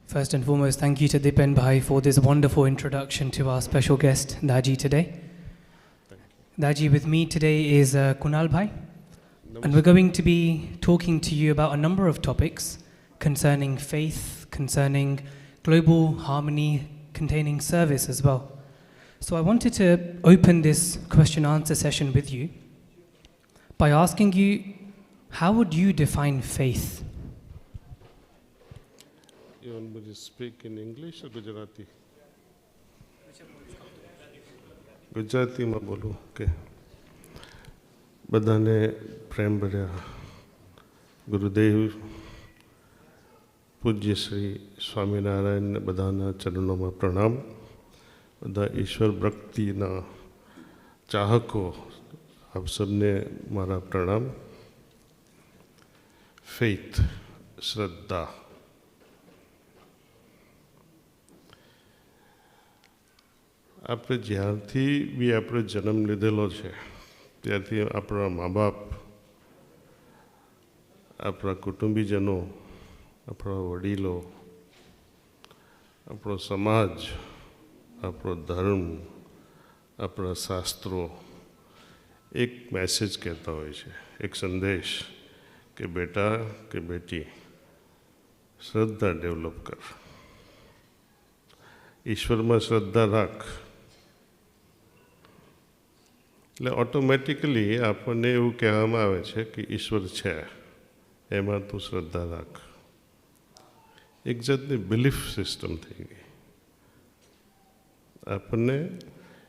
First and foremost, thank you to Dipen Bhai for this wonderful introduction to our special guest, Daji, today. Daji, with me today is Kunal Bhai, and we're going to be talking to you about a number of topics concerning faith, concerning global harmony, containing service as well. So I wanted to open this question-answer session with you by asking you, how would you define faith? You want me to speak in English or Gujarati? ગુજરાતીમાં બોલું કે બધાને પ્રેમ ભર્યા ગુરુદેવ પૂજ્ય શ્રી સ્વામિનારાયણ બધાના ચરણોમાં પ્રણામ. બધા ઈશ્વર ભક્તિના ચાહકો આપ સબને મારા પ્રણામ. ફેથ, શ્રદ્ધા. આપણે જ્યારથી બી આપણે જન્મ લીધેલો છે ત્યારથી આપણા મા બાપ, આપણા કુટુંબીજનો, આપણા વડીલો, આપણો સમાજ, આપણો ધર્મ, આપણા શાસ્ત્રો એક મેસેજ કહેતા હોય છે, એક સંદેશ કે બેટા કે બેટી શ્રદ્ધા ડેવલપ કર, ઈશ્વરમાં શ્રદ્ધા રાખ. એટલે ઓટોમેટિકલી આપણને એવું કહેવામાં આવે છે કે ઈશ્વર છે, એમાં તું શ્રદ્ધા રાખ. એક જાતની બિલીફ સિસ્ટમ થઈ ગઈ. આપણને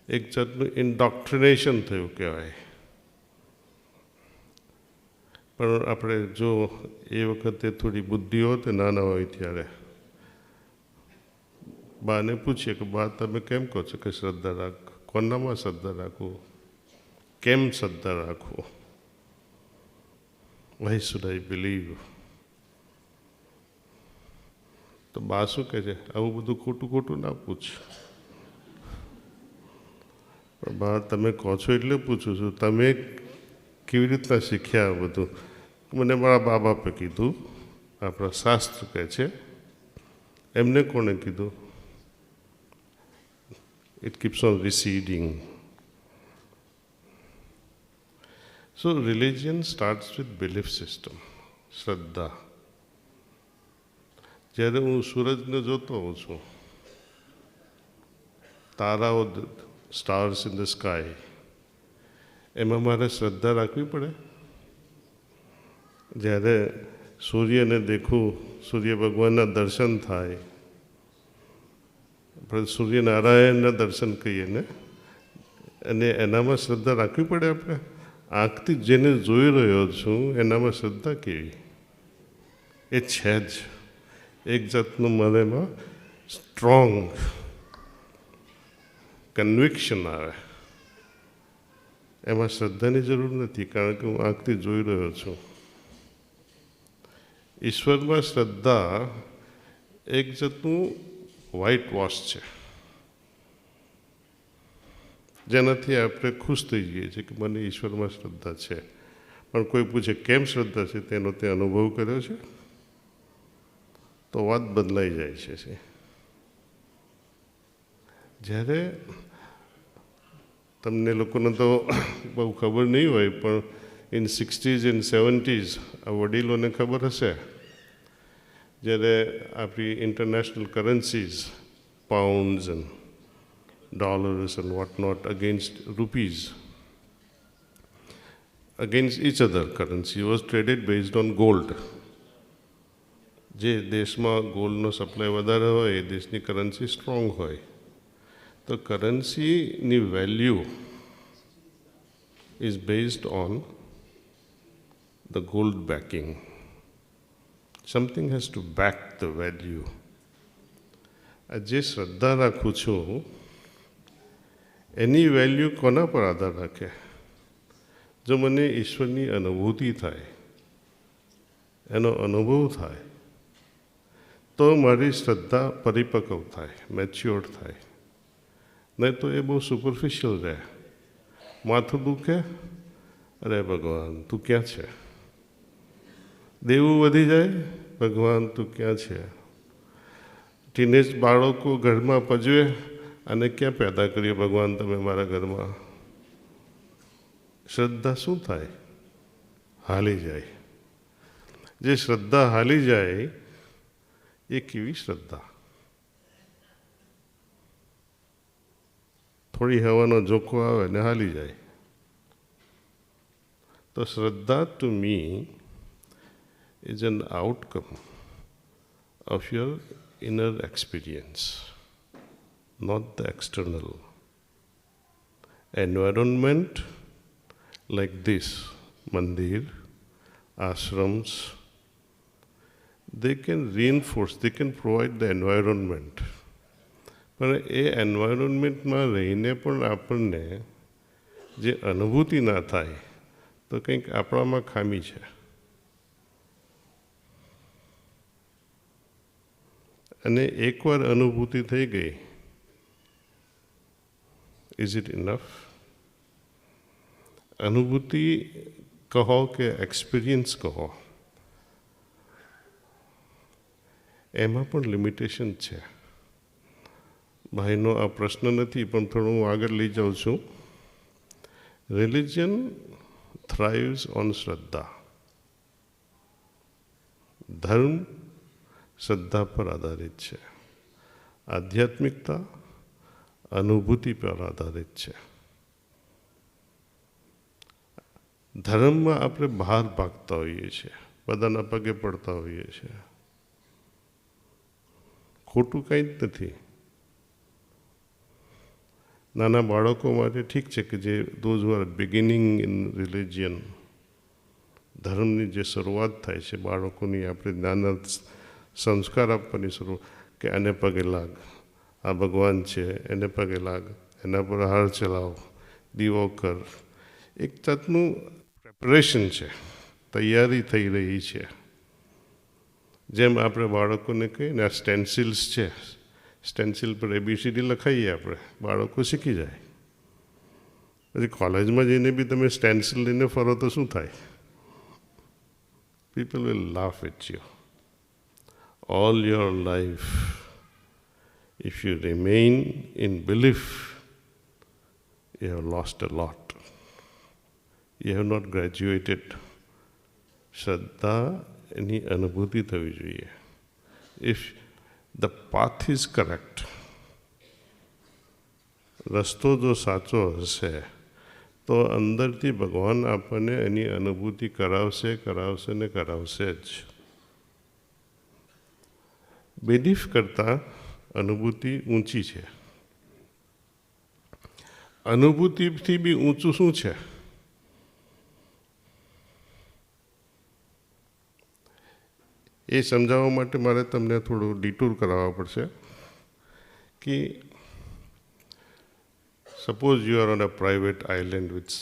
એક જાતનું ઇન્ડોક્ટ્રિનેશન થયું કહેવાય. પણ આપણે જો એ વખતે થોડી બુદ્ધિ હોત નાના હોય ત્યારે બાને પૂછીએ કે બા તમે કેમ કહો છો કે શ્રદ્ધા રાખ, કોનામાં શ્રદ્ધા રાખવું, કેમ શ્રદ્ધા રાખવું, વાય શુડ આઈ બિલીવ? તો બા શું કહે છે, આવું બધું ખોટું ખોટું ના પૂછ. પણ બા તમે કહો છો એટલે પૂછું છું, તમે કેવી રીતના શીખ્યા આ બધું? મને મારા બા બાપે કીધું, આપણા શાસ્ત્ર કહે છે. એમને કોણે કીધું? It keeps on receding. So religion starts with belief system, શ્રદ્ધા. જ્યારે હું સૂરજને જોતો હોઉં છું, તારાઓ, સ્ટાર્સ ઇન ધ સ્કાય, એમાં મારે શ્રદ્ધા રાખવી પડે? જ્યારે સૂર્યને દેખું, સૂર્ય ભગવાનના દર્શન થાય, આપણે સૂર્યનારાયણના દર્શન કહીએ ને, અને એનામાં શ્રદ્ધા રાખવી પડે આપણે? આંખથી જેને જોઈ રહ્યો છું એનામાં શ્રદ્ધા કેવી? એ છે જ એક જાતનું મનમાં સ્ટ્રોંગ કન્વિક્શન આવે. એમાં શ્રદ્ધાની જરૂર નથી, કારણ કે હું આંખથી જોઈ રહ્યો છું. ઈશ્વરમાં શ્રદ્ધા એક જાતનું વ્હાઇટ વોશ છે, જેનાથી આપણે ખુશ થઈ જઈએ છીએ કે મને ઈશ્વરમાં શ્રદ્ધા છે. પણ કોઈ પૂછે કેમ શ્રદ્ધા છે, તેનો તે અનુભવ કર્યો છે, તો વાત બદલાઈ જાય છે. જ્યારે તમને લોકોને તો બહુ ખબર નહીં હોય, પણ ઇન 60s and 70s આ વડીલોને ખબર હશે, જ્યારે આપણી international કરન્સીઝ, pounds and dollars and whatnot against rupees, against each other, currency was traded based on gold. જે દેશમાં ગોલ્ડનો સપ્લાય વધારે હોય એ દેશની કરન્સી સ્ટ્રોંગ હોય. તો કરન્સીની value is based on the gold backing. Something has to back the value. આ જે શ્રદ્ધા રાખું છું એની વેલ્યુ કોના પર આધાર રાખે? જો મને ઈશ્વરની અનુભૂતિ થાય, એનો અનુભવ થાય, તો મારી શ્રદ્ધા પરિપક્વ થાય, મેચ્યોર થાય. નહીં તો એ બહુ સુપરફિશિયલ રહે. માથું દુખે, અરે ભગવાન તું ક્યાં છે? દેવું વધી જાય, ભગવાન તું ક્યાં છે? ટીનેજ બાળકો ઘરમાં પજવે અને ક્યાં પેદા કર્યો ભગવાન તમે મારા ઘરમાં? શ્રદ્ધા શું થાય? હાલી જાય. જે શ્રદ્ધા હાલી જાય એ કેવી શ્રદ્ધા? થોડી હવાનો ઝોકો આવે ને હાલી જાય. તો શ્રદ્ધા to me is an outcome of your inner experience, not the external. Environment like this, mandir, ashrams, they can reinforce, they can provide the environment. પણ એ એન્વાયરમેન્ટમાં રહીને પણ આપણને જે અનુભૂતિ ના થાય તો કંઈક આપણામાં ખામી છે. અને એકવાર અનુભૂતિ થઈ ગઈ, ઇઝ ઇટ ઇનફ? અનુભૂતિ કહો કે એક્સપિરિયન્સ કહો, એમાં પણ લિમિટેશન છે. ભાઈનો આ પ્રશ્ન નથી, પણ થોડું હું આગળ લઈ જાઉં છું. રિલિજન થ્રાઇવ્સ ઓન શ્રદ્ધા. ધર્મ શ્રદ્ધા પર આધારિત છે. આધ્યાત્મિકતા અનુભૂતિ પર આધારિત છે. ધર્મમાં આપણે બહાર ભાગતા હોઈએ છીએ, બધાના પગે પડતા હોઈએ છીએ. ખોટું કંઈ જ નથી. નાના બાળકો માટે ઠીક છે કે જે those who are beginning in religion, ધર્મની જે શરૂઆત થાય છે બાળકોની, આપણે નાના સંસ્કાર આપવાની શરૂ કે આને પગે લાગ, આ ભગવાન છે, એને પગે લાગ, એના પર હાર ચલાવ, દીવો કર. એક જાતનું પ્રેપરેશન છે, તૈયારી થઈ રહી છે. જેમ આપણે બાળકોને કહીએ ને આ સ્ટેન્સિલ્સ છે, સ્ટેન્સિલ પર ABCD લખાઈએ આપણે, બાળકો શીખી જાય. પછી કોલેજમાં જઈને બી તમે સ્ટેન્સિલ લઈને ફરો તો શું થાય? People will laugh at you. All your life, if you remain in belief, you have lost a lot. You have not graduated. Shraddha એની અનુભૂતિ થવી જોઈએ. If the path is correct, રસ્તો જો સાચો હશે તો અંદરથી ભગવાન આપણને એની અનુભૂતિ કરાવશે, કરાવશે ને કરાવશે જ. બિલીફ કરતાં અનુભૂતિ ઊંચી છે. અનુભૂતિથી બી ઊંચું શું છે? એ સમજાવવા માટે મારે તમને થોડું ડિટૂર કરાવવા પડશે કે suppose you are on a private island with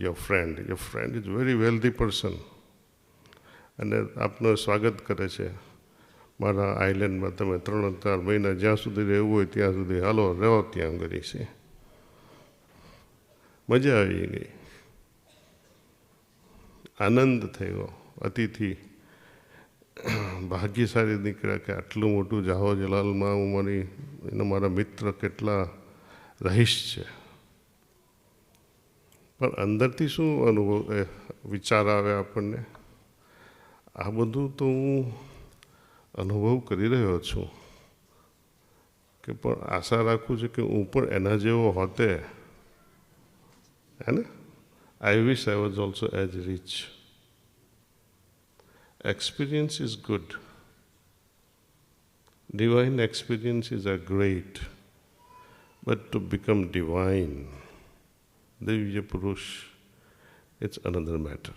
your friend is very wealthy person, અને આપનું સ્વાગત કરે છે મારા આઇલેન્ડમાં. તમે 3-4 મહિના જ્યાં સુધી રહેવું હોય ત્યાં સુધી હાલો રહો, ત્યાં કરી છે. મજા આવી ગઈ, આનંદ થયો. અતિથિ ભાગ્યશાળી નીકળ્યા કે આટલું મોટું જાહો જલાલમાં હું મારા મિત્ર કેટલા રહીશ છે. પણ અંદરથી શું અનુભવ વિચાર આવે આપણને? આ બધું તો હું અનુભવ કરી રહ્યો છું કે પણ આશા રાખું છું કે હું પણ એના જેવો હોતે. હે ને? I wish I was also as rich. Experience is good. Divine experiences are great. But to become divine, Divya Purush, it's another matter.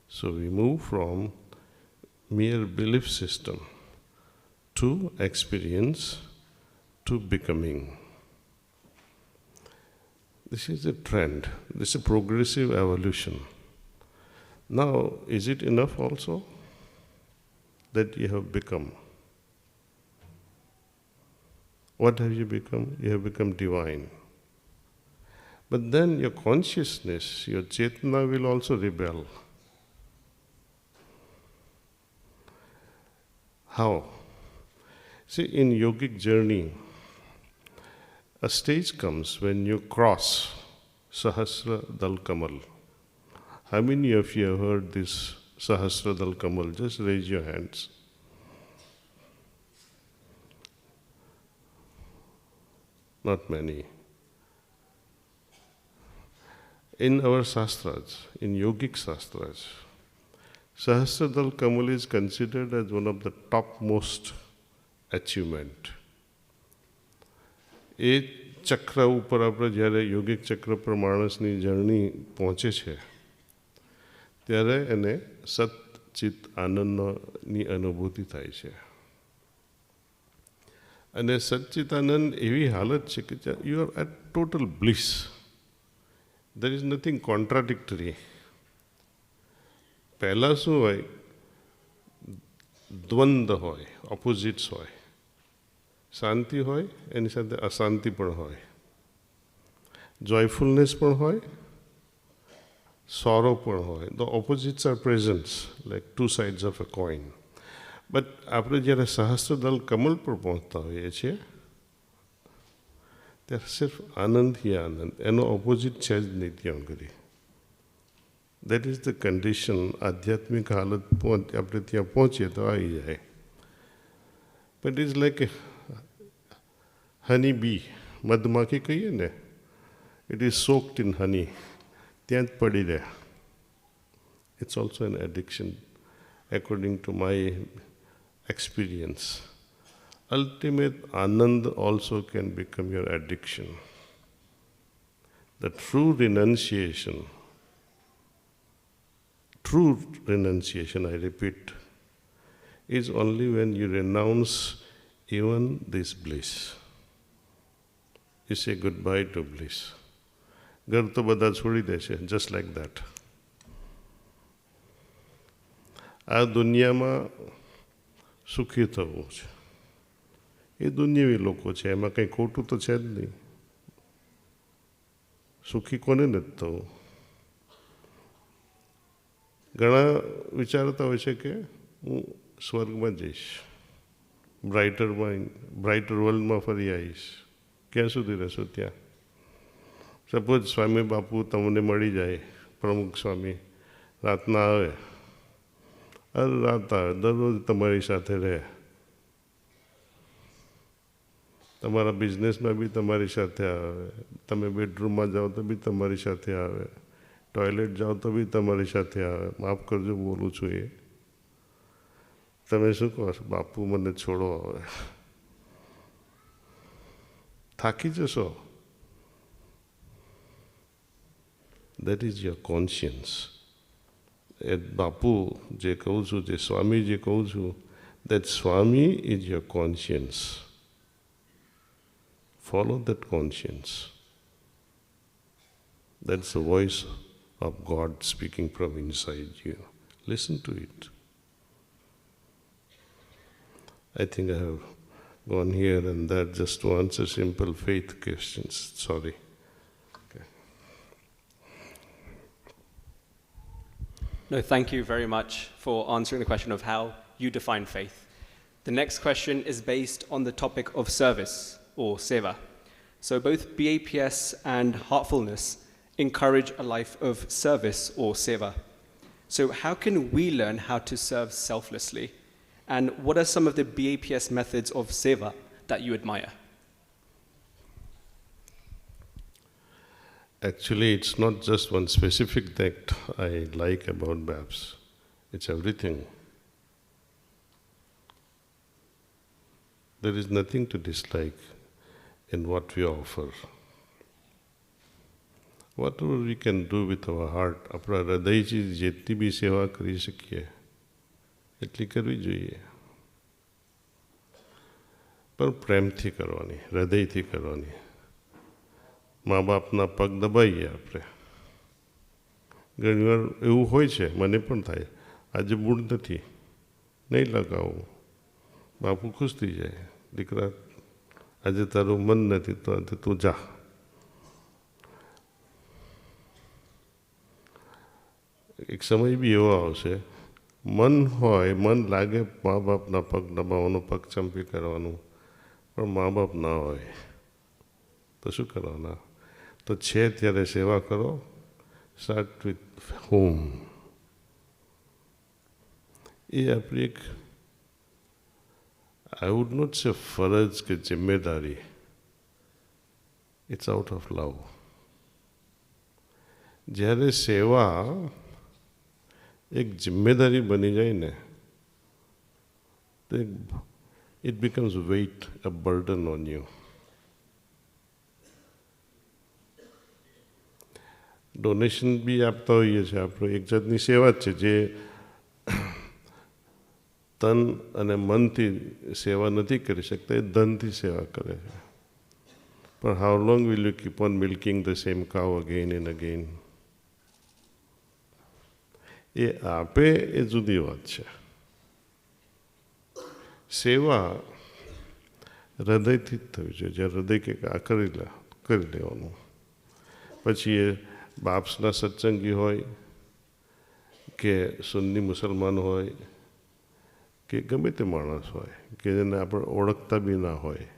So we move from mere belief system to experience to becoming. This is a trend. This is a progressive evolution. Now, is it enough also that you have become? What have you become? You have become divine. But then your consciousness, your Chetana will also rebel. How? See, in yogic journey, a stage comes when you cross Sahasra Dal Kamal. How many of you have heard this Sahasra Dal Kamal? Just raise your hands. Not many. In our Shastras, in yogic Shastras, Sahasra Dal Kamal is considered as one of the topmost achievement. એ ચક્ર ઉપર આપણે જ્યારે યોગિક ચક્ર પર માણસની journey પહોંચે છે ત્યારે એને સતચિત આનંદની અનુભૂતિ થાય છે. અને સચ્ચિતાનંદ એવી હાલત છે કે you are at total bliss. There is nothing contradictory. પહેલાં શું હોય, દ્વંદ્વ હોય, ઓપોઝિટ્સ હોય. શાંતિ હોય, એની સાથે અશાંતિ પણ હોય, જોયફુલનેસ પણ હોય, સોરો પણ હોય. The opposites are presents like two sides of a coin. But આપણે જ્યારે સહસ્ત્રદલ કમલ પર પહોંચતા હોઈએ છીએ ત્યારે સિર્ફ આનંદ હિ આનંદ, એનો ઓપોઝિટ છે જ નહીં ત્યાં કરી. That is the condition. આધ્યાત્મિક હાલત આપણે ત્યાં પહોંચીએ તો આવી જાય. But is like honey bee, મધમાખી કહીએ ને, it is soaked in honey, ત્યાં જ પડી રહે. It's also an addiction according to my experience. Ultimate Anand also can become your addiction. The true renunciation, I repeat, is only when you renounce even this bliss. You say goodbye to bliss. ઘર તો બધા છોડી દે છે, just like that. આ દુનિયામાં સુખી થવું છે, એ દુનિયાવી લોકો છે, એમાં કંઈ ખોટું તો છે જ નહીં. સુખી કોને નથી થવું? ઘણા વિચારતા હોય છે કે હું સ્વર્ગમાં જઈશ, બ્રાઇટર વર્લ્ડમાં ફરી આવીશ. ક્યાં સુધી રહેશો ત્યાં? સપોઝ સ્વામી બાપુ તમને મળી જાય, પ્રમુખ સ્વામી રાતના આવે, રાત આવે, દરરોજ તમારી સાથે રહે, તમારા બિઝનેસમાં બી તમારી સાથે આવે, તમે બેડરૂમમાં જાઓ તો બી તમારી સાથે આવે, ટોયલેટ જાઓ તો બી તમારી સાથે આવે. માફ કરજો બોલું છું એ. તમે શું કહો છો? બાપુ મને છોડો, આવે થાકી જશો. That is your conscience. એ બાપુ જે કહું છું, જે સ્વામી જે કહું છું, that Swami is your conscience. Follow that conscience. That's the voice of God speaking from inside you. Listen to it. I think I have gone here and there just to answer simple faith questions. Sorry. No, thank you very much for answering the question of how you define faith. The next question is based on the topic of service or seva. So both BAPS and Heartfulness encourage a life of service or seva. So how can we learn how to serve selflessly? And what are some of the BAPS methods of seva that you admire? Actually, it's not just one specific that I like about BAPS. It's everything. There is nothing to dislike in what we offer. Whatever we can do with our heart, આપણા હૃદયથી જેટલી બી સેવા કરી શકીએ એટલી કરવી જોઈએ. પણ પ્રેમથી કરવાની, હૃદયથી કરવાની. મા બાપના પગ દબાઈએ આપણે. ઘણીવાર એવું હોય છે, મને પણ થાય, આજે મૂડ નથી, નહીં લગાવું. બાપુ ખુશ થઈ જાય, દીકરા આજે તારું મન નથી તો આજે તું જા. એક સમય બી એવો આવશે મન હોય, મન લાગે મા બાપના પગ દબાવવાનું, પગ ચંપી કરવાનું, પણ મા બાપ ના હોય તો શું કરવાના? તો છે ત્યારે સેવા કરો. Start with home. એ આપણી એક, આઈ વુડ નોટ સે ફરજ કે જિમ્મેદારી, ઇટ્સ આઉટ ઓફ લવ. જ્યારે સેવા એક જિમ્મેદારી બની જાય ને, તો it becomes weight, a burden on you. Donation બી આપતા હોઈએ છીએ આપણે, એક જાતની સેવા જ છે. જે તન અને મનથી સેવા નથી કરી શકતા, એ ધનથી સેવા કરે છે. પણ how long will you keep on milking the same cow again and again? એ આપે એ જુદી વાત છે. સેવા હૃદયથી જ થવી જોઈએ. જ્યારે હૃદય કંઈક આ કરી લેવાનું. પછી એ બાપ્સના સત્સંગી હોય કે સુન્ની મુસલમાન હોય કે ગમે તે માણસ હોય કે જેને આપણે ઓળખતા બી ના હોય.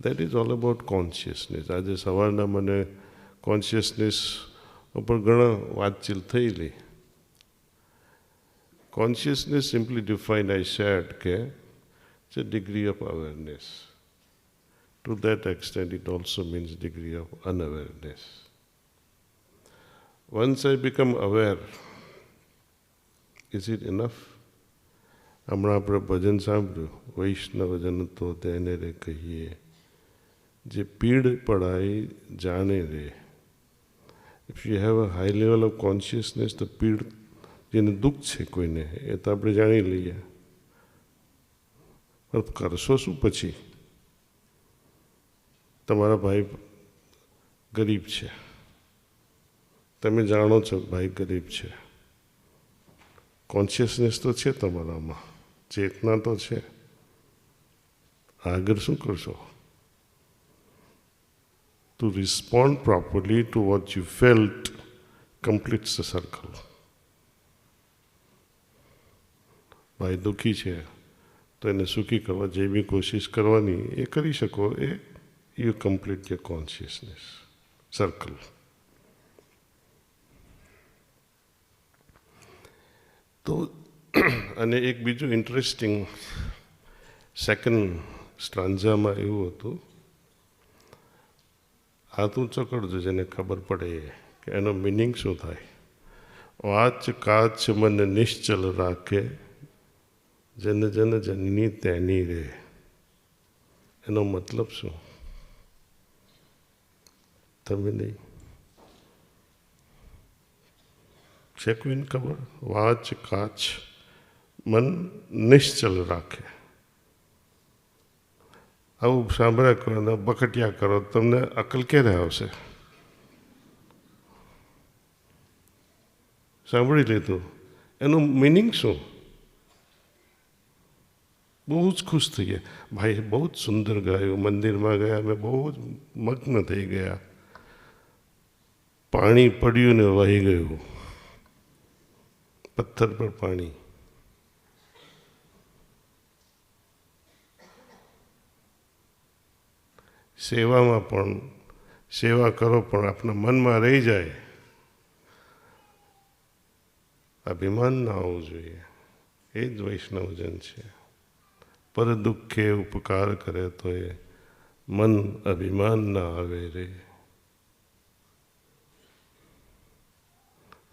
That is all about consciousness. આજે સવારના મને કોન્શિયસનેસ ઉપર ઘણા વાતચીત થયેલી. Consciousness simply defined, I said, it's a degree of awareness. To that extent, it also means degree of unawareness. Once I become aware, is it enough? હમણાં આપણે ભજન સાંભળ્યું, વૈષ્ણવજન તો તેને રે કહીએ, જે પીડ પડાય જાણે રે. If you have a high level of consciousness, the પીડ, જેને દુઃખ છે કોઈને, એ તો આપણે જાણી લઈએ. પણ કરશો શું પછી? તમારા ભાઈ ગરીબ છે, તમે જાણો છો ભાઈ ગરીબ છે, કોન્શિયસનેસ તો છે તમારામાં, ચેતના તો છે. આગળ શું કરશો? To respond properly to what you felt completes the circle. ભાઈ દુઃખી છે તો એને સુખી કરવા જે બી કોશિશ કરવાની એ કરી શકો. એ you complete your consciousness circle. તો અને એક બીજું ઇન્ટરેસ્ટિંગ સેકન્ડ સ્ટ્રાન્ઝામાં એવું હતું, આ તું ચકડજો જેને ખબર પડે કે એનો મિનિંગ શું થાય. વાચ કાચ મન નિશ્ચલ રાખે, જન જન જનની તેની રે. એનો મતલબ શું? તમે નહીં છે કોઈને ખબર? વાચ કાચ મન નિશ્ચલ રાખે. આવું સાંભળ્યા કરો ને બકટિયા કરો, તમને અકલ ક્યારે આવશે? સાંભળી લીધું, એનું મિનિંગ શું? બહુ જ ખુશ થઈ ગયા. ભાઈ બહુ જ સુંદર ગાયું, મંદિરમાં ગયા, અમે બહુ જ મગ્ન થઈ ગયા. પાણી પડ્યું ને વહી ગયું, પથ્થર પર પાણી. સેવામાં પણ સેવા કરો પણ આપણા મનમાં રહી જાય, અભિમાન ના આવવું જોઈએ. એ જ વૈષ્ણવજન છે. પર દુઃખે ઉપકાર કરે તો એ મન અભિમાન ના આવે રે.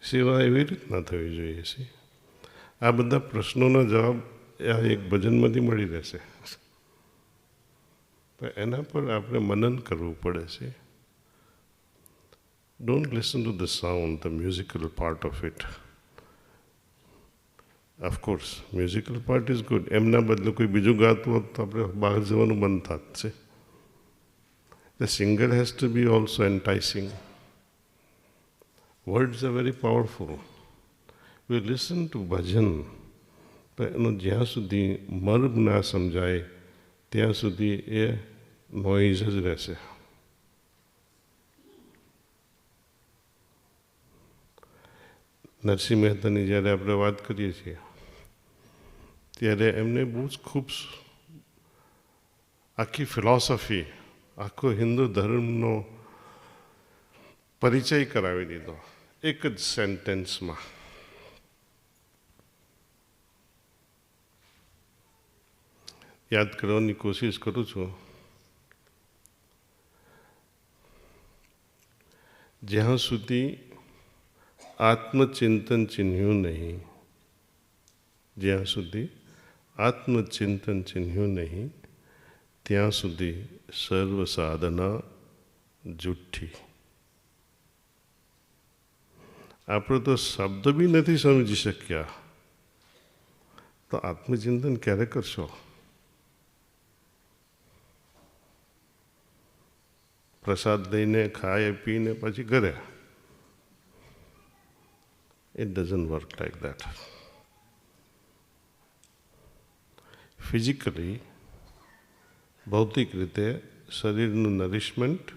સેવા એવી રીતના થવી જોઈએ છે. આ બધા પ્રશ્નોના જવાબ આ એક ભજનમાંથી મળી રહેશે, પણ એના પર આપણે મનન કરવું પડે છે. Don't listen to the sound, the musical part of it. Of course musical part is good. એમના બદલે કોઈ બીજું ગાતું હોત તો આપણે બહાર જવાનું મન થાત છે. The singer has to be also enticing. Words are very powerful. We listen to bhajan, પણ એનો જ્યાં સુધી મર્મ ના સમજાય ત્યાં સુધી એ નોઇઝ જ રહેશે. નરસિંહ મહેતાની જ્યારે આપણે વાત કરીએ છીએ ત્યારે એમને બહુ જ ખૂબ આખી ફિલોસોફી, આખો હિન્દુ ધર્મનો પરિચય કરાવી દીધો એક જ સેન્ટેન્સમાં. યાદ કરવાની કોશિશ કરું છું. જ્યાં સુધી આત્મચિંતન ચિહ્ન્યું નહીં, જ્યાં સુધી આત્મચિંતન ચિહ્ન્યું નહીં, ત્યાં સુધી સર્વ સાધના જુઠ્ઠી. આપણે તો શબ્દ બી નથી સમજી શક્યા, તો આત્મચિંતન ક્યારે કરશો? પ્રસાદ લઈને ખાય પીને પછી ઘરે. It doesn't work like that. Physically, ભૌતિક રીતે શરીરનું નરિશમેન્ટ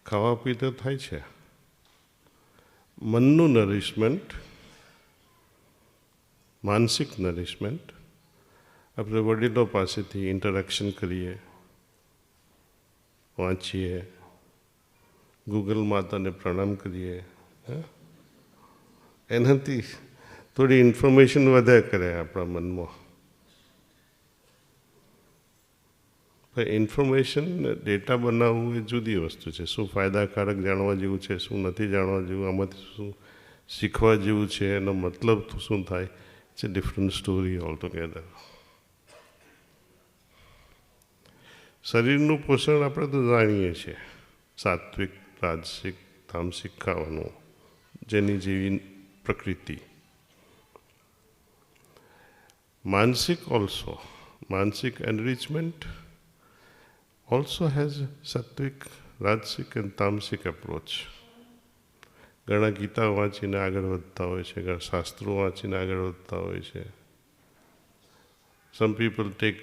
ખાવા પીતે થાય છે. મનનું નરિશમેન્ટ, માનસિક નરિશમેન્ટ આપણે વડીલો પાસેથી ઇન્ટરેક્શન કરીએ, વાંચીએ, ગૂગલ માતાને પ્રણામ કરીએ, એનાથી થોડી ઇન્ફોર્મેશન વધે કરે આપણા મનમાં. પણ ઇન્ફોર્મેશન ડેટા બનાવવું એ જુદી વસ્તુ છે. શું ફાયદાકારક જાણવા જેવું છે, શું નથી જાણવા જેવું, આમાંથી શું શીખવા જેવું છે, એનો મતલબ શું થાય, it's a different story all together. શરીરનું પોષણ આપણે તો જાણીએ છીએ, સાત્વિક, રાજસિક, તામસિક ખાવાનું, જેની જેવી પ્રકૃતિ. માનસિક ઓલ્સો, માનસિક enrichment also has sattvic, rajasic and tamasic approach. ઘણા ગીતા વાંચીને આગળ વધતા હોય છે, ઘણા શાસ્ત્રો વાંચીને આગળ વધતા હોય છે. Some people take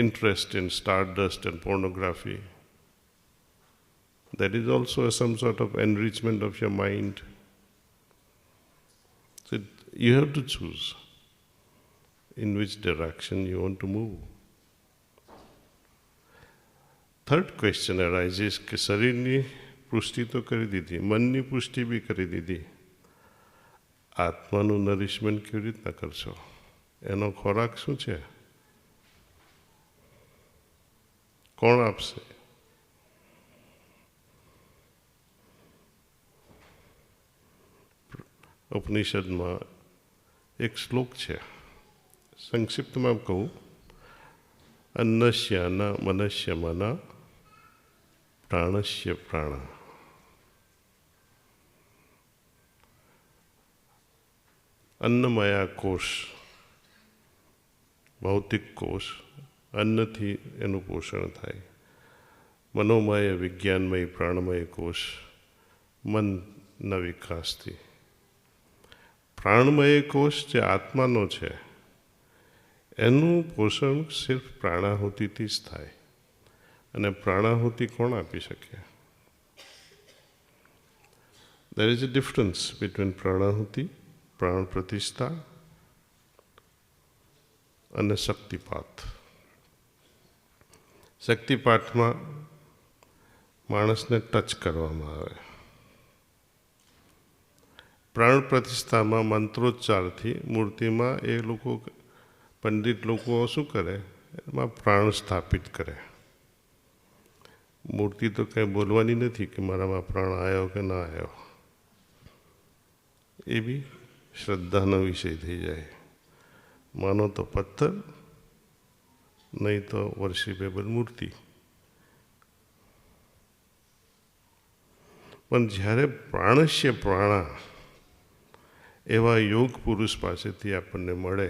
interest in stardust and pornography. That is also some sort of enrichment of your mind. So you have to choose in which direction you want to move. Third question arises કે શરીરની પુષ્ટિ તો કરી દીધી, મનની પુષ્ટિ બી કરી દીધી, આત્માનું નરિશમેન્ટ કેવી રીતના કરશો? એનો ખોરાક શું છે? કોણ આપશે? ઉપનિષદમાં એક શ્લોક છે, સંક્ષિપ્તમાં કહું, અન્નસ્ય અન્ન, મનસ્ય મન, પ્રાણસ્ય પ્રાણ. અન્નમયા કોષ, ભૌતિક કોષ, અન્નથી એનું પોષણ થાય. મનોમય, વિજ્ઞાનમય, પ્રાણમય કોષ, મનના વિકાસથી. પ્રાણમય કોષ જે આત્માનો છે, એનું પોષણ સિર્ફ પ્રાણાહુતિથી જ થાય. અને પ્રાણાહુતિ કોણ આપી શકે? There is a difference between પ્રાણાહુતિ, પ્રાણ પ્રતિષ્ઠા અને શક્તિપાત. શક્તિપાતમાં માણસને ટચ કરવામાં આવે. પ્રાણ પ્રતિષ્ઠામાં મંત્રોચ્ચારથી મૂર્તિમાં એ લોકો, પંડિત લોકો શું કરે, એમાં પ્રાણ સ્થાપિત કરે. મૂર્તિ તો કંઈ બોલવાની નથી કે મારામાં પ્રાણ આવ્યો કે ના આવ્યો. એ બી શ્રદ્ધાનો વિષય થઈ જાય. માનો તો પથ્થર, નહીં તો વર્શિપેબલ મૂર્તિ. પણ જ્યારે પ્રાણસ્ય પ્રાણા એવા યોગ પુરુષ પાસેથી આપણને મળે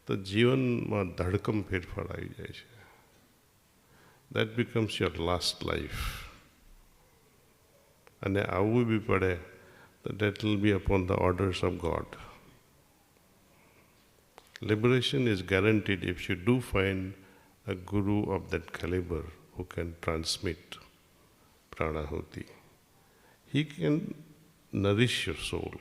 તો જીવનમાં ધડકમ ફેરફાર આવી જાય છે. That becomes your last life. અને આવવું બી પડે તો that will be upon the orders of God. Liberation is guaranteed if you do find a guru of that caliber who can transmit pranahuti. He can nourish your soul.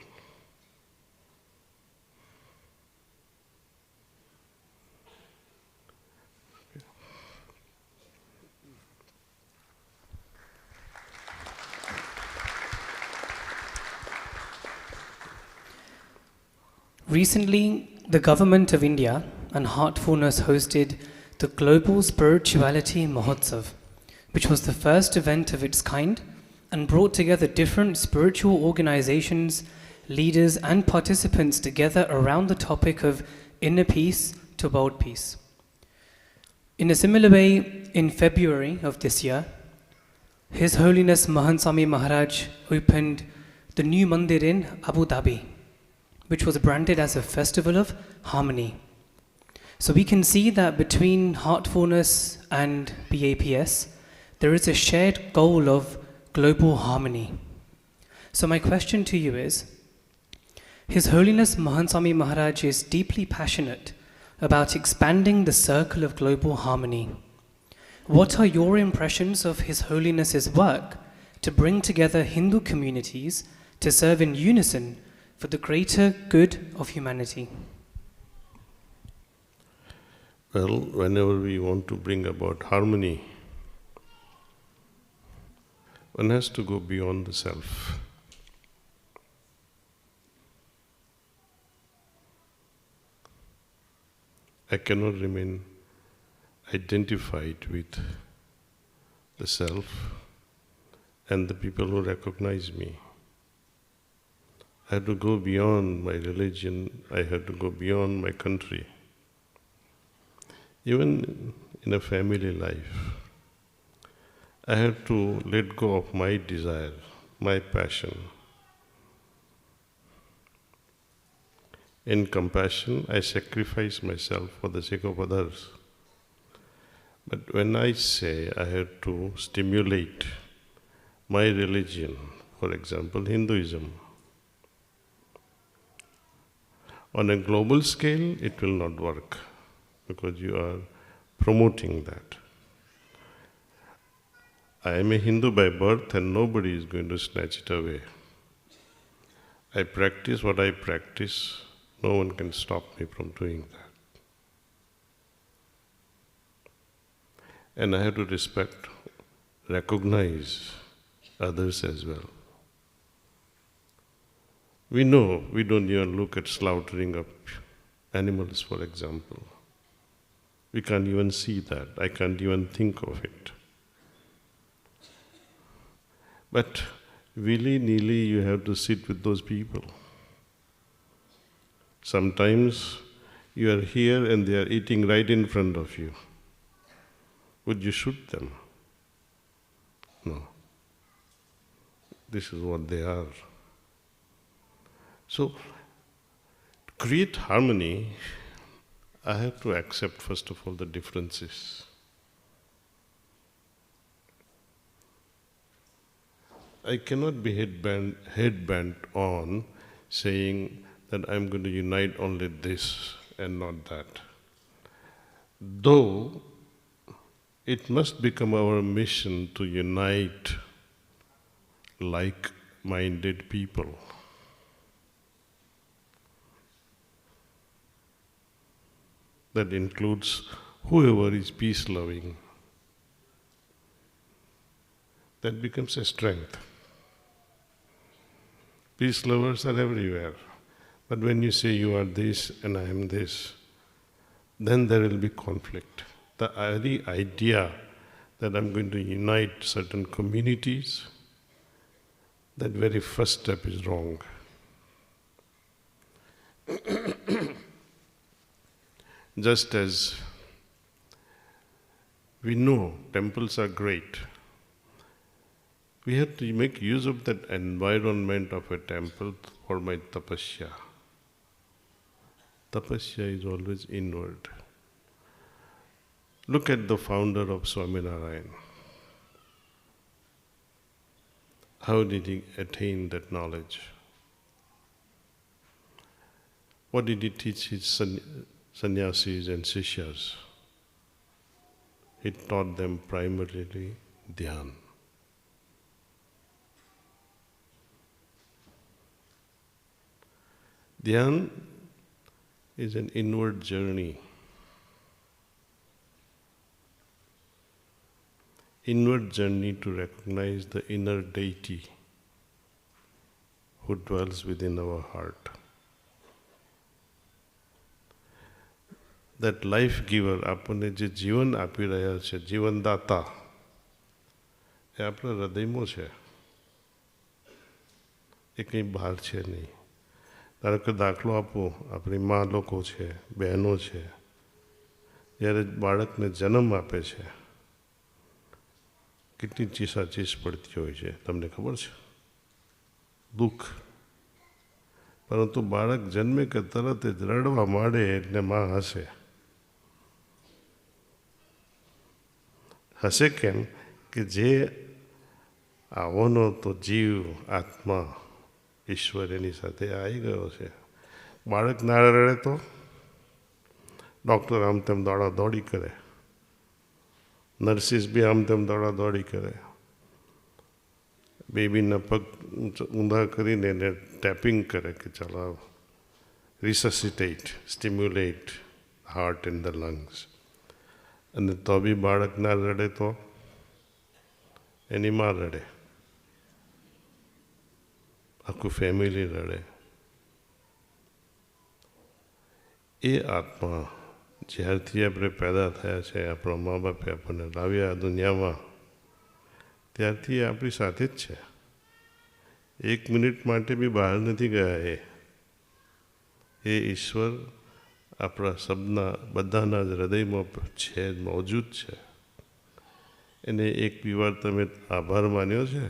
Recently, the Government of India and Heartfulness hosted the Global Spirituality Mahotsav, which was the first event of its kind and brought together different spiritual organizations, leaders, and participants together around the topic of inner peace to world peace. In a similar way, in February of this year, His Holiness Mahant Swami Maharaj opened the new mandir in Abu Dhabi, which was branded as a festival of harmony. So we can see that between Heartfulness and BAPS, there is a shared goal of global harmony. So my question to you is, His Holiness Mahant Swami Maharaj is deeply passionate about expanding the circle of global harmony. What are your impressions of His Holiness's work to bring together Hindu communities to serve in unison for the greater good of humanity? Well, whenever we want to bring about harmony, one has to go beyond the self. I cannot remain identified with the self and the people who recognize me. I have to go beyond my religion, I have to go beyond my country. Even in a family life, I have to let go of my desire, my passion. In compassion, I sacrifice myself for the sake of others. But when I say I have to stimulate my religion, for example, Hinduism, on a global scale, it will not work because you are promoting that. I am a Hindu by birth and nobody is going to snatch it away. I practice what I practice. No one can stop me from doing that. And I have to respect, recognize others as well. We know we don't even look at slaughtering of animals, for example. We can't even see that. I can't even think of it. But willy-nilly you have to sit with those people. Sometimes you are here and they are eating right in front of you. Would you shoot them? No. This is what they are. So, to create harmony, I have to accept first of all the differences. I cannot be head-bent on saying that I'm going to unite only this and not that. Though it must become our mission to unite like-minded people. That includes whoever is peace-loving. That becomes a strength. Peace lovers are everywhere. But when you say you are this and I am this, then there will be conflict. The very idea that I'm going to unite certain communities, that very first step is wrong. Just as we know temples are great, we have to make use of that environment of a temple for my tapasya. Tapasya is always inward. Look at the founder of Swaminarayan. How did he attain that knowledge? What did he teach his sannyasis and sishyas? He taught them primarily dhyan. Dhyan is an inward journey. Inward journey to recognize the inner deity who dwells within our heart. That life giver, આપણને જે જીવન આપી રહ્યા છે, જીવનદાતા, એ આપણા હૃદયમાં છે, એ કંઈ બહાર છે નહીં. ધારો કે દાખલો આપો, આપણી મા લોકો છે, બહેનો છે, જ્યારે બાળકને જન્મ આપે છે કેટલી ચીસાચીસ પડતી હોય છે, તમને ખબર છે? દુઃખ. પરંતુ બાળક જન્મે કે તરત જ રડવા માંડે એટલે માં હસે. હસે કેમ? કે જે આવવાનો તો જીવ, આત્મા, ઈશ્વર એની સાથે આવી ગયો છે. બાળક ના રડે તો ડૉક્ટર આમ તેમ દોડી કરે, નર્સિસ બી આમ તેમ દોડી કરે, બેબીના પગ ઊંધા કરીને એને ટેપિંગ કરે કે ચાલો resuscitate, stimulate heart in the lungs. અને તો બી બાળક ના રડે તો એની માં રડે, આખું ફેમિલી રડે. એ આત્મા જ્યારથી આપણે પેદા થયા છે, આપણા મા બાપે આપણને લાવ્યા દુનિયામાં, ત્યારથી એ આપણી સાથે જ છે. 1 મિનિટ માટે બી બહાર નથી ગયા. એ ઈશ્વર આપણા સબના બધાના જ હૃદયમાં છે, મોજૂદ છે. એને એક બી વાર તમે આભાર માન્યો છે?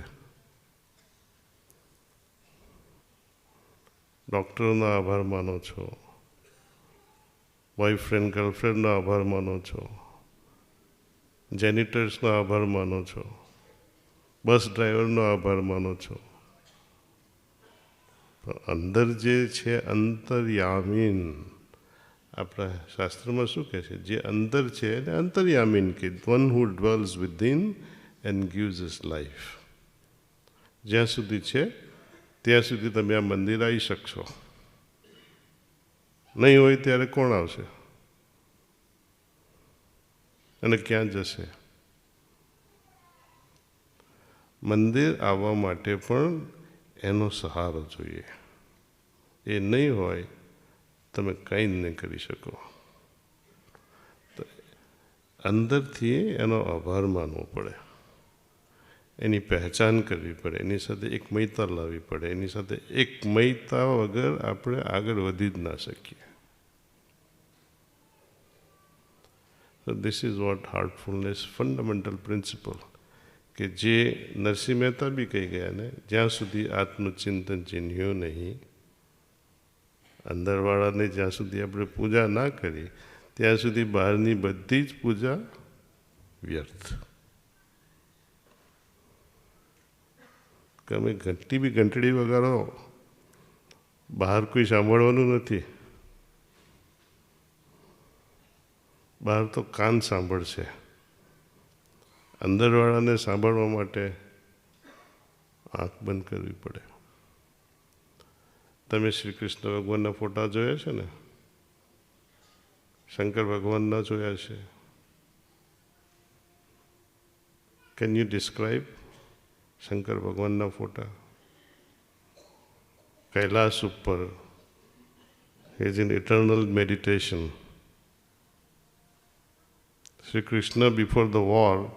ડૉક્ટરનો આભાર માનો છો, બોયફ્રેન્ડ ગર્લફ્રેન્ડનો આભાર માનો છો, જેનિટર્સનો આભાર માનો છો, બસ ડ્રાઈવરનો આભાર માનો છો. પણ અંદર જે છે અંતર્યામીન, આપણા શાસ્ત્રમાં શું કહે છે? જે અંદર છે એને અંતર્યામીન કે one who dwells within and gives his life. જ્યાં સુધી છે ત્યાં સુધી તમે આ મંદિર આવી શકશો. નહીં હોય ત્યારે કોણ આવશે અને ક્યાં જશે? મંદિર આવવા માટે પણ એનો સહારો જોઈએ. એ નહીં હોય તમે કંઈ જ નહીં કરી શકો. તો અંદરથી એનો આભાર માનવો પડે, એની પહેચાન કરવી પડે, એની સાથે એકમયતા લાવવી પડે. એની સાથે એકમયતા વગર આપણે આગળ વધી જ ના શકીએ. So this is what heartfulness fundamental principle, કે જે નરસિંહ મહેતા બી કહી ગયા ને, જ્યાં સુધી આત્મચિંતન ચિહ્ન્યું નહીં, અંદરવાળાને જ્યાં સુધી આપણે પૂજા ના કરી ત્યાં સુધી બહારની બધી જ પૂજા વ્યર્થ. તમે ઘંટડી વગાડો, બહાર કોઈ સાંભળવાનું નથી. બહાર તો કાન સાંભળશે. અંદરવાળાને સાંભળવા માટે આંખ બંધ કરવી પડે. તમે શ્રી કૃષ્ણ ભગવાનના ફોટા જોયા છે ને? શંકર ભગવાનના જોયા છે? કેન યુ ડિસ્ક્રાઇબ શંકર ભગવાનના ફોટા? કૈલાસ ઉપર he is in eternal meditation. Sri Krishna before the war,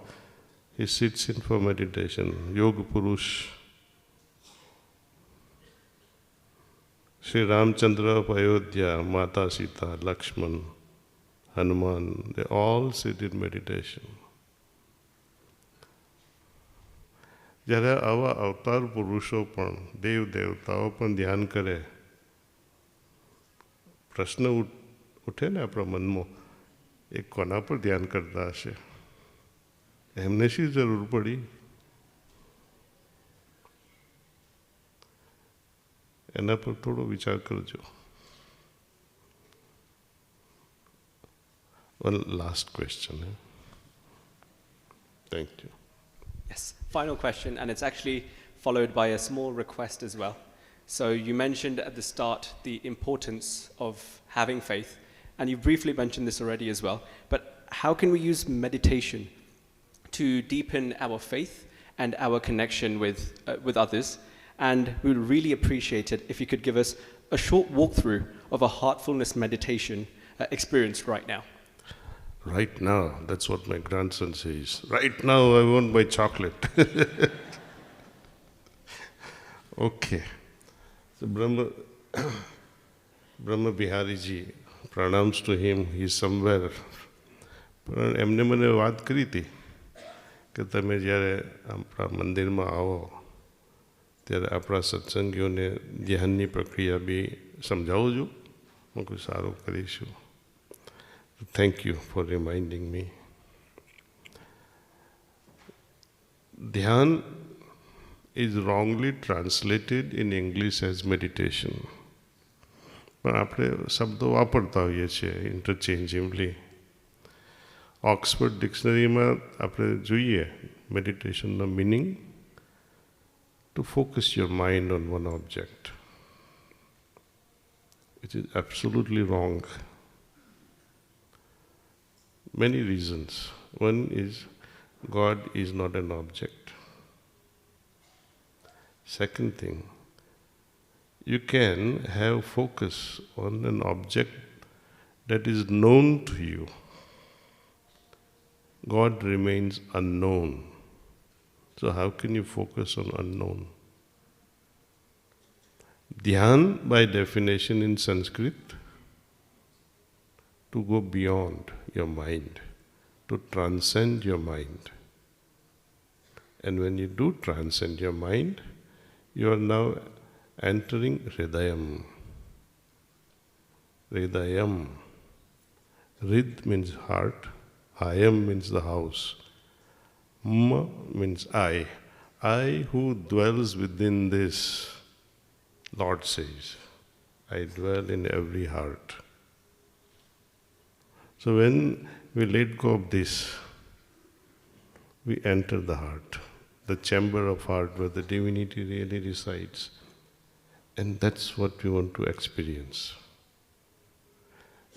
he sits in for meditation, Yoga Purush. Sri Ramchandra of Ayodhya, Mata Sita, Lakshman, Hanuman, they all sit in meditation. જ્યારે આવા અવતાર પુરુષો પણ, દેવ દેવતાઓ પણ ધ્યાન કરે, પ્રશ્ન ઉઠે ને આપણા મનમાં, એ કોના પર ધ્યાન કરતા હશે? એમને શી જરૂર પડી? એના પર થોડો વિચાર કરજો. One last question. Thank you. Yes, final question, and it's actually followed by a small request as well. So you mentioned at the start the importance of having faith, and you briefly mentioned this already as well, but how can we use meditation to deepen our faith and our connection with others? And we would really appreciate it if you could give us a short walkthrough of a heartfulness meditation experience right now? Right now, that's what my grandson says. Right now, I want my chocolate. Okay. So Brahma Bihari ji, pranams to him, he's somewhere. પણ એમને મને વાત કરી હતી કે તમે જ્યારે આપણા મંદિરમાં આવો ત્યારે આપણા સત્સંગીઓને ધ્યાનની પ્રક્રિયા બી સમજાવો છો. હું કોઈ સારું કરીશું. થેન્ક યુ ફોર રિમાઇન્ડિંગ મી. ધ્યાન is wrongly translated in English as meditation. પણ આપણે શબ્દો વાપરતા હોઈએ છીએ ઇન્ટરચેન્જેબલી. ઓક્સફર્ડ ડિક્શનરીમાં આપણે જોઈએ મેડિટેશનનો meaning to focus your mind on one object, which is absolutely wrong. Many reasons. One is God is not an object. Second thing, you can have focus on an object that is known to you. God remains unknown. So how can you focus on unknown? Dhyan, by definition in Sanskrit, to go beyond your mind, to transcend your mind. And when you do transcend your mind, you are now entering Hridayam. Hridayam. Rid means heart, Ayam means the house. Ma means I. I who dwells within this, Lord says, I dwell in every heart. So when we let go of this, we enter the heart, the chamber of heart where the divinity really resides. And that's what we want to experience.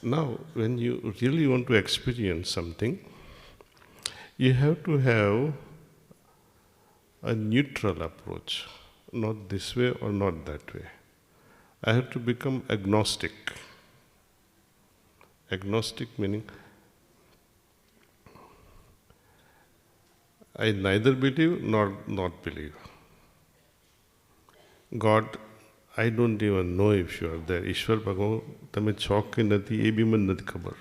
Now, when you really want to experience something, you have to have a neutral approach, not this way or not that way. I have to become agnostic. Agnostic meaning I neither believe nor not believe. God, I don't even know if you are there. ઈશ્વર ભગવાન તમે છો કે નથી એ બી મને નથી ખબર.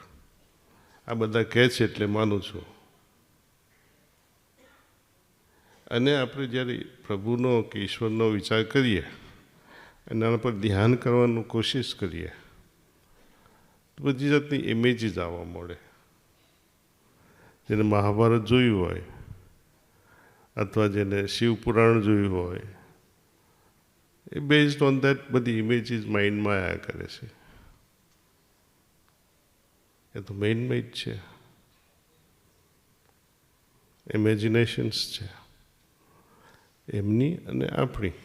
આ બધા કહે છે એટલે માનું છું. અને આપણે જ્યારે પ્રભુનો કે ઈશ્વરનો વિચાર કરીએ અને આના પર ધ્યાન કરવાનું કોશિશ કરીએ તો બધી જાતની ઇમેજીસ આવવા મળે. જેને મહાભારત જોયું હોય અથવા જેને શિવપુરાણ જોયું હોય એ બેઝડ ઓન દેટ બધી ઇમેજીસ માઇન્ડમાં આવ્યા કરે છે. એ તો માઇન્ડમાં જ છે, ઇમેજિનેશન્સ છે એમની અને આપણી.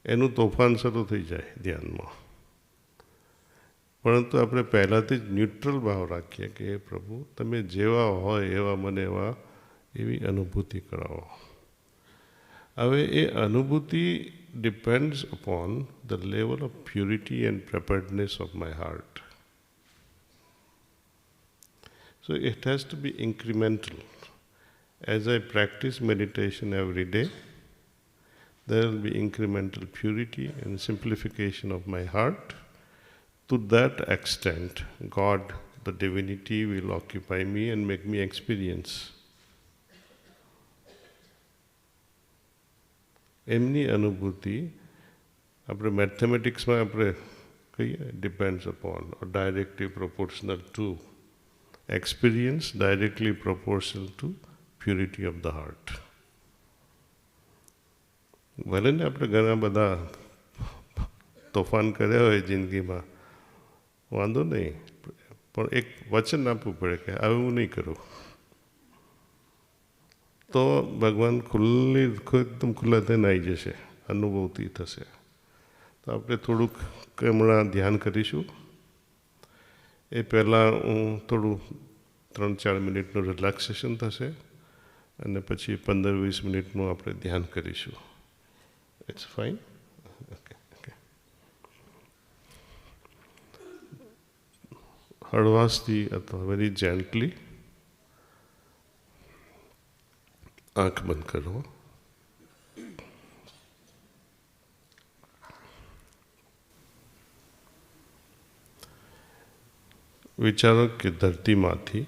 એનું તોફાન શરૂ થઈ જાય ધ્યાનમાં. પરંતુ આપણે પહેલાંથી જ ન્યુટ્રલ ભાવ રાખીએ કે હે પ્રભુ તમે જેવા હોય એવા મને એવી અનુભૂતિ કરાવો. હવે એ અનુભૂતિ depends upon the level of purity and preparedness of my heart. So it has to be incremental. As I practice meditation every day, there will be incremental purity and simplification of my heart. To that extent, God, the divinity, will occupy me and make me experience. એમની અનુભૂતિ આપણે મેથેમેટિક્સમાં આપણે કહીએ depends upon or directly proportional two experience, directly proportional two purity of the heart. ભલે ને આપણે ઘણા બધા તોફાન કર્યા હોય જિંદગીમાં, વાંધો નહીં, પણ એક વચન આપવું પડે કે હવે હું નહીં કરું. તો ભગવાન એકદમ ખુલ્લા થઈને આવી જશે, અનુભવતી થશે. તો આપણે થોડુંક હમણાં ધ્યાન કરીશું. એ પહેલાં હું થોડું 3-4 મિનિટનું રિલેક્સેશન થશે અને પછી 15-20 મિનિટનું આપણે ધ્યાન કરીશું. It's fine. Okay okay. હળવાશથી અથવા વેરી જેન્ટલી આંખ બંધ કરો. વિચારો કે ધરતીમાંથી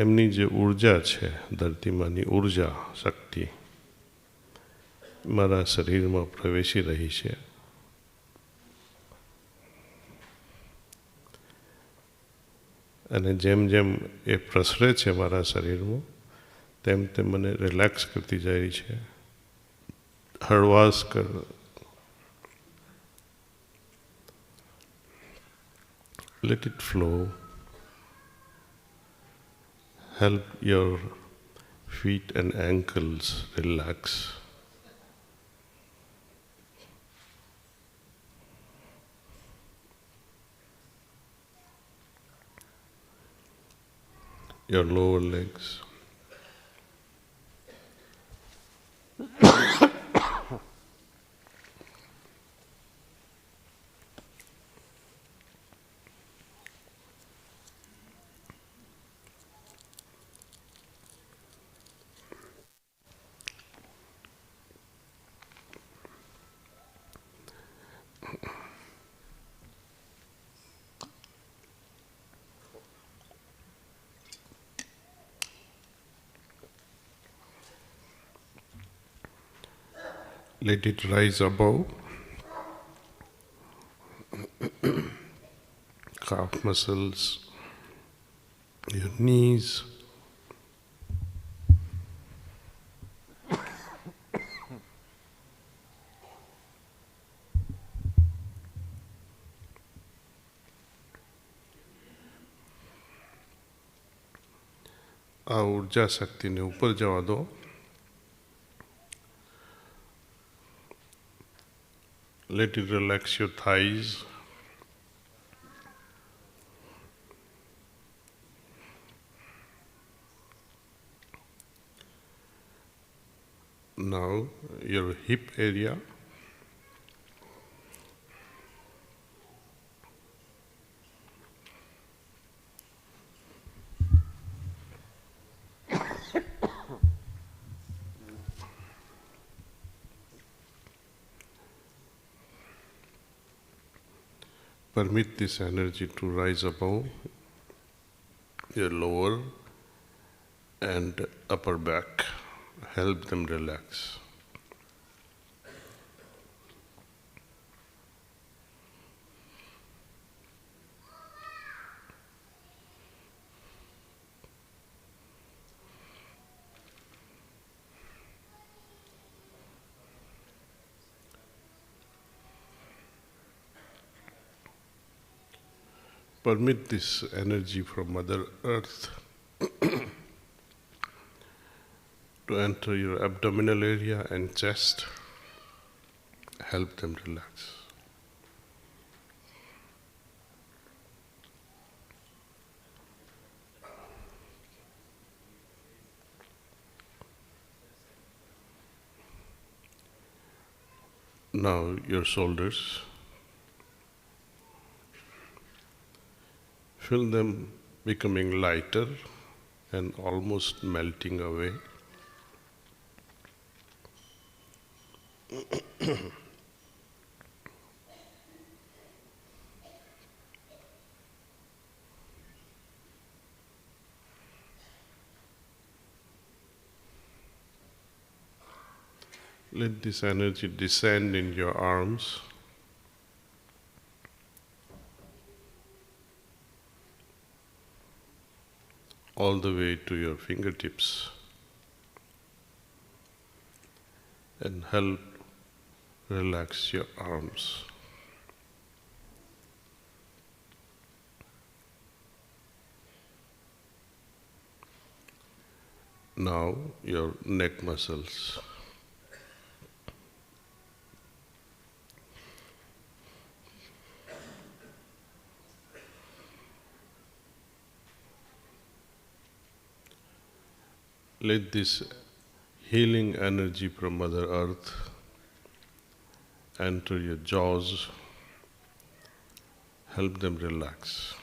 એમની જે ઉર્જા છે, ધરતીમાંની ઉર્જા શક્તિ મારા શરીરમાં પ્રવેશી રહી છે. અને જેમ જેમ એ પ્રસરે છે મારા શરીરમાં, તેમ તેમ મને રિલેક્સ કરતી જાય છે, હળવાશ કર. Let it flow. Help your feet and ankles relax. Your lower legs. Let it rise above. Calf muscles, your knees. આ ઉર્જા શક્તિને ઉપર જવા દો. Let it relax your thighs. Now your hip area. Permit this energy to rise above your lower and upper back. Help them relax. Permit this energy from Mother Earth to enter your abdominal area and chest. Help them relax. Now your shoulders. Feel them becoming lighter and almost melting away. Let this energy descend in your arms. All the way to your fingertips and help relax your arms. Now your neck muscles. Let this healing energy from Mother Earth enter your jaws Help them relax.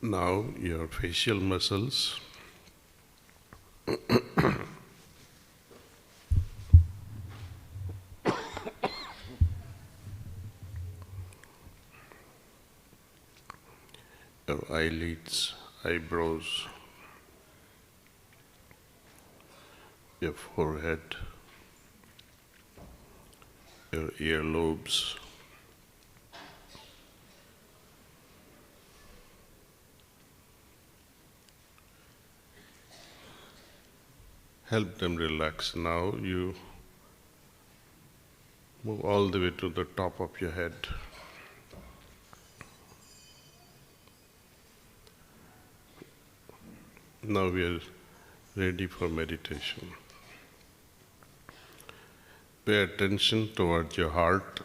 Now your facial muscles your eyelids, eyebrows, your forehead, your earlobes, help them relax. Now you move all the way to the top of your head. Now we are ready for meditation. Pay attention towards your heart.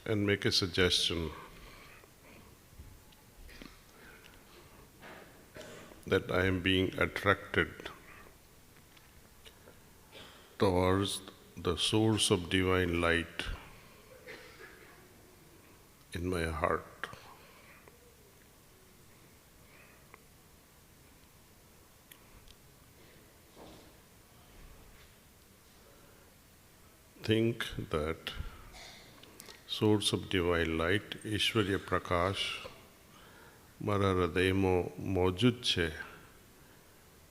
And make a suggestion that I am being attracted towards the source of divine light in my heart. Think that source of divine light, ઈશ્વરીય પ્રકાશ મારા હૃદયમાં મૌજૂદ છે,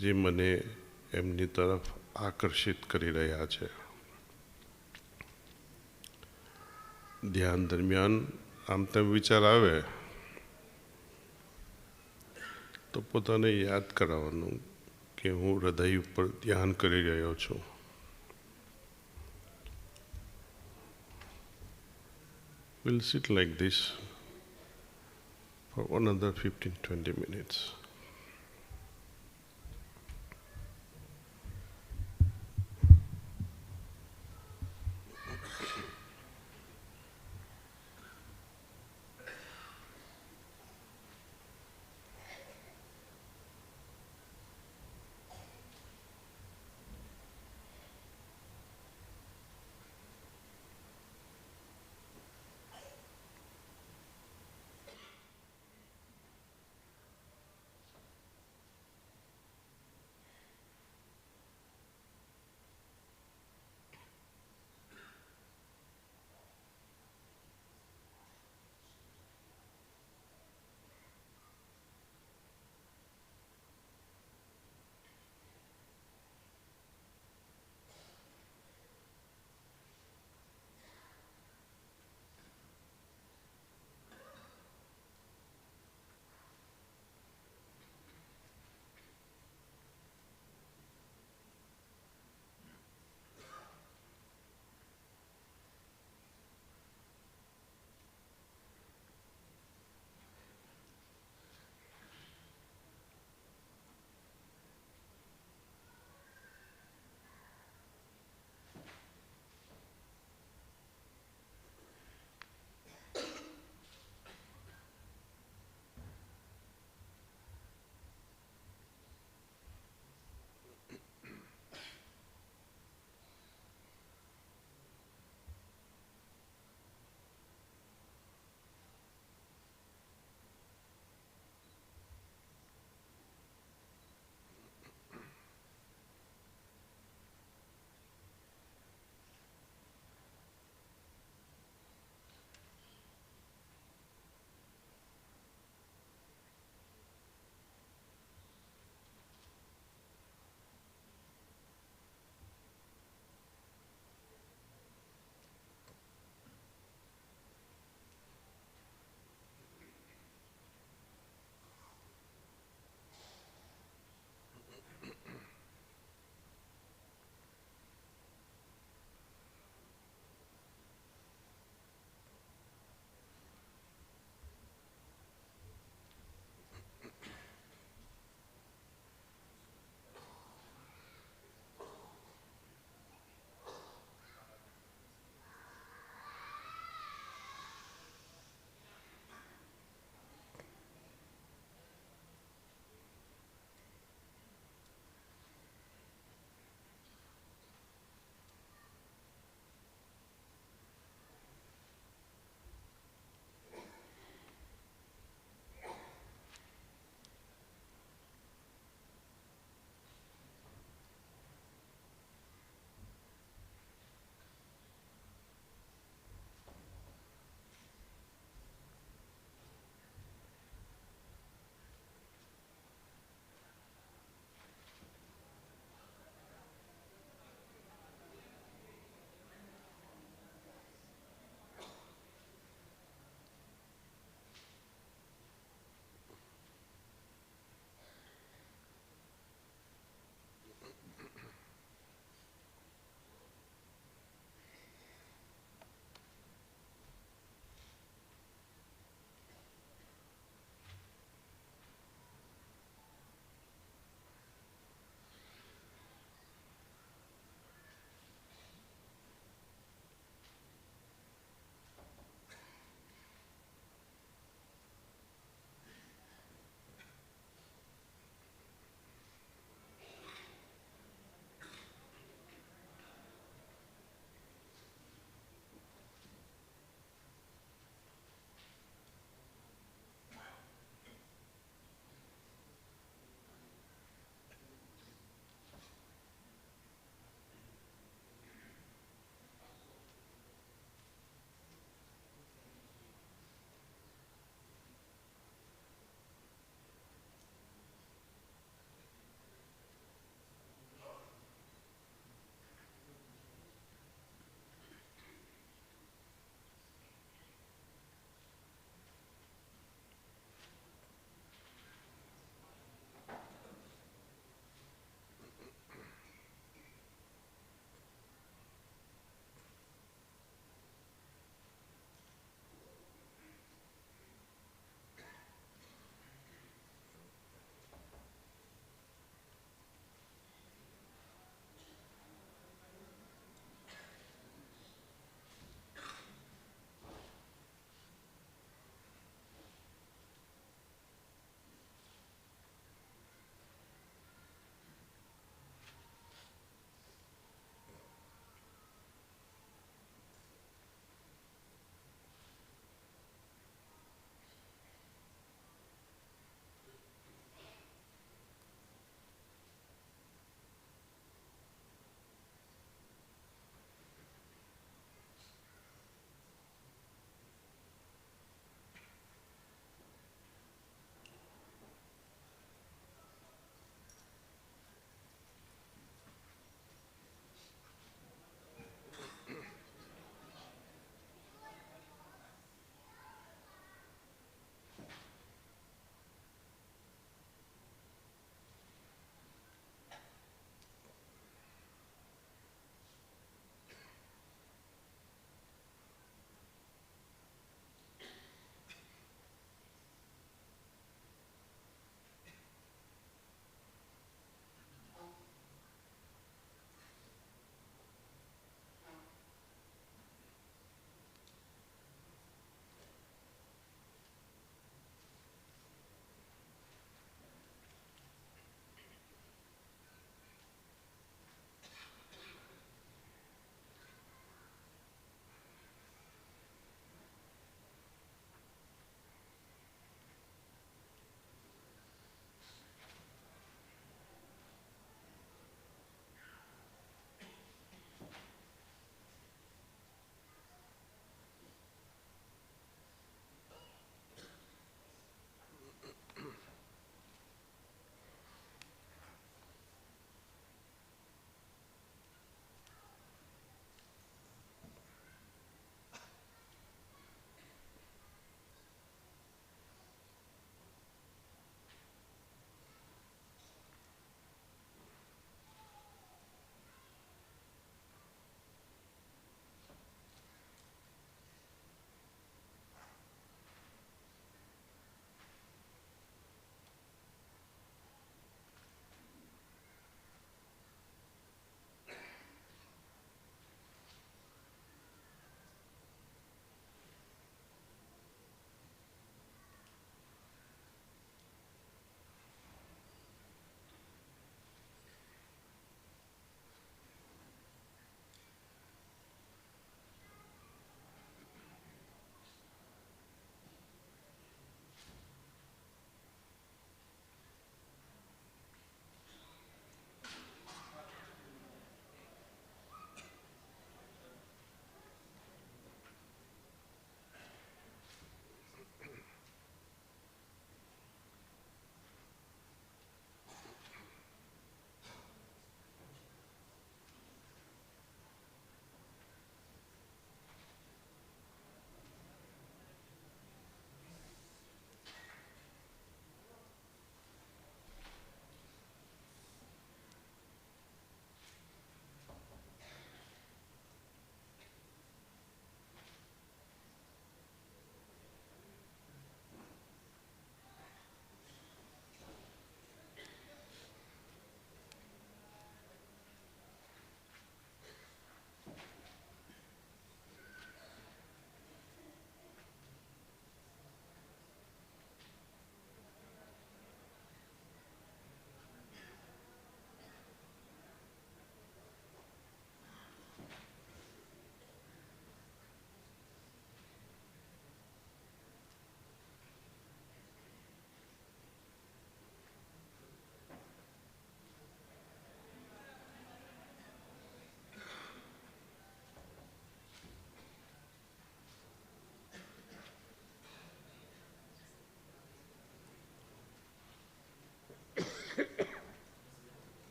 જે મને એમની તરફ આકર્ષિત કરી રહ્યા છે. ધ્યાન દરમિયાન આમ તેમ વિચાર આવે તો પોતાને યાદ કરાવવાનું કે હું હૃદય ઉપર ધ્યાન કરી રહ્યો છું. We'll sit like this for another 15-20 minutes.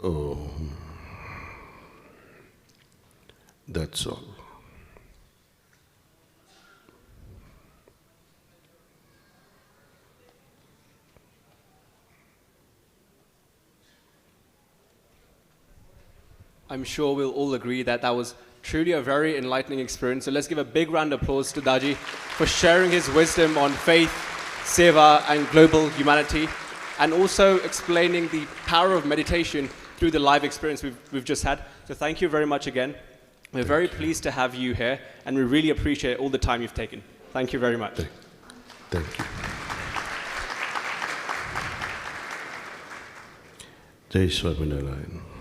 Oh, that's all. I'm sure we'll all agree that that was truly a very enlightening experience. So let's give a big round of applause to Daji for sharing his wisdom on faith, seva, and global humanity, and also explaining the power of meditation through the live experience we've just had. So thank you very much again. We're very pleased to have you here, and we really appreciate all the time you've taken. Thank you very much. Thank you. Jai Swaminarayan.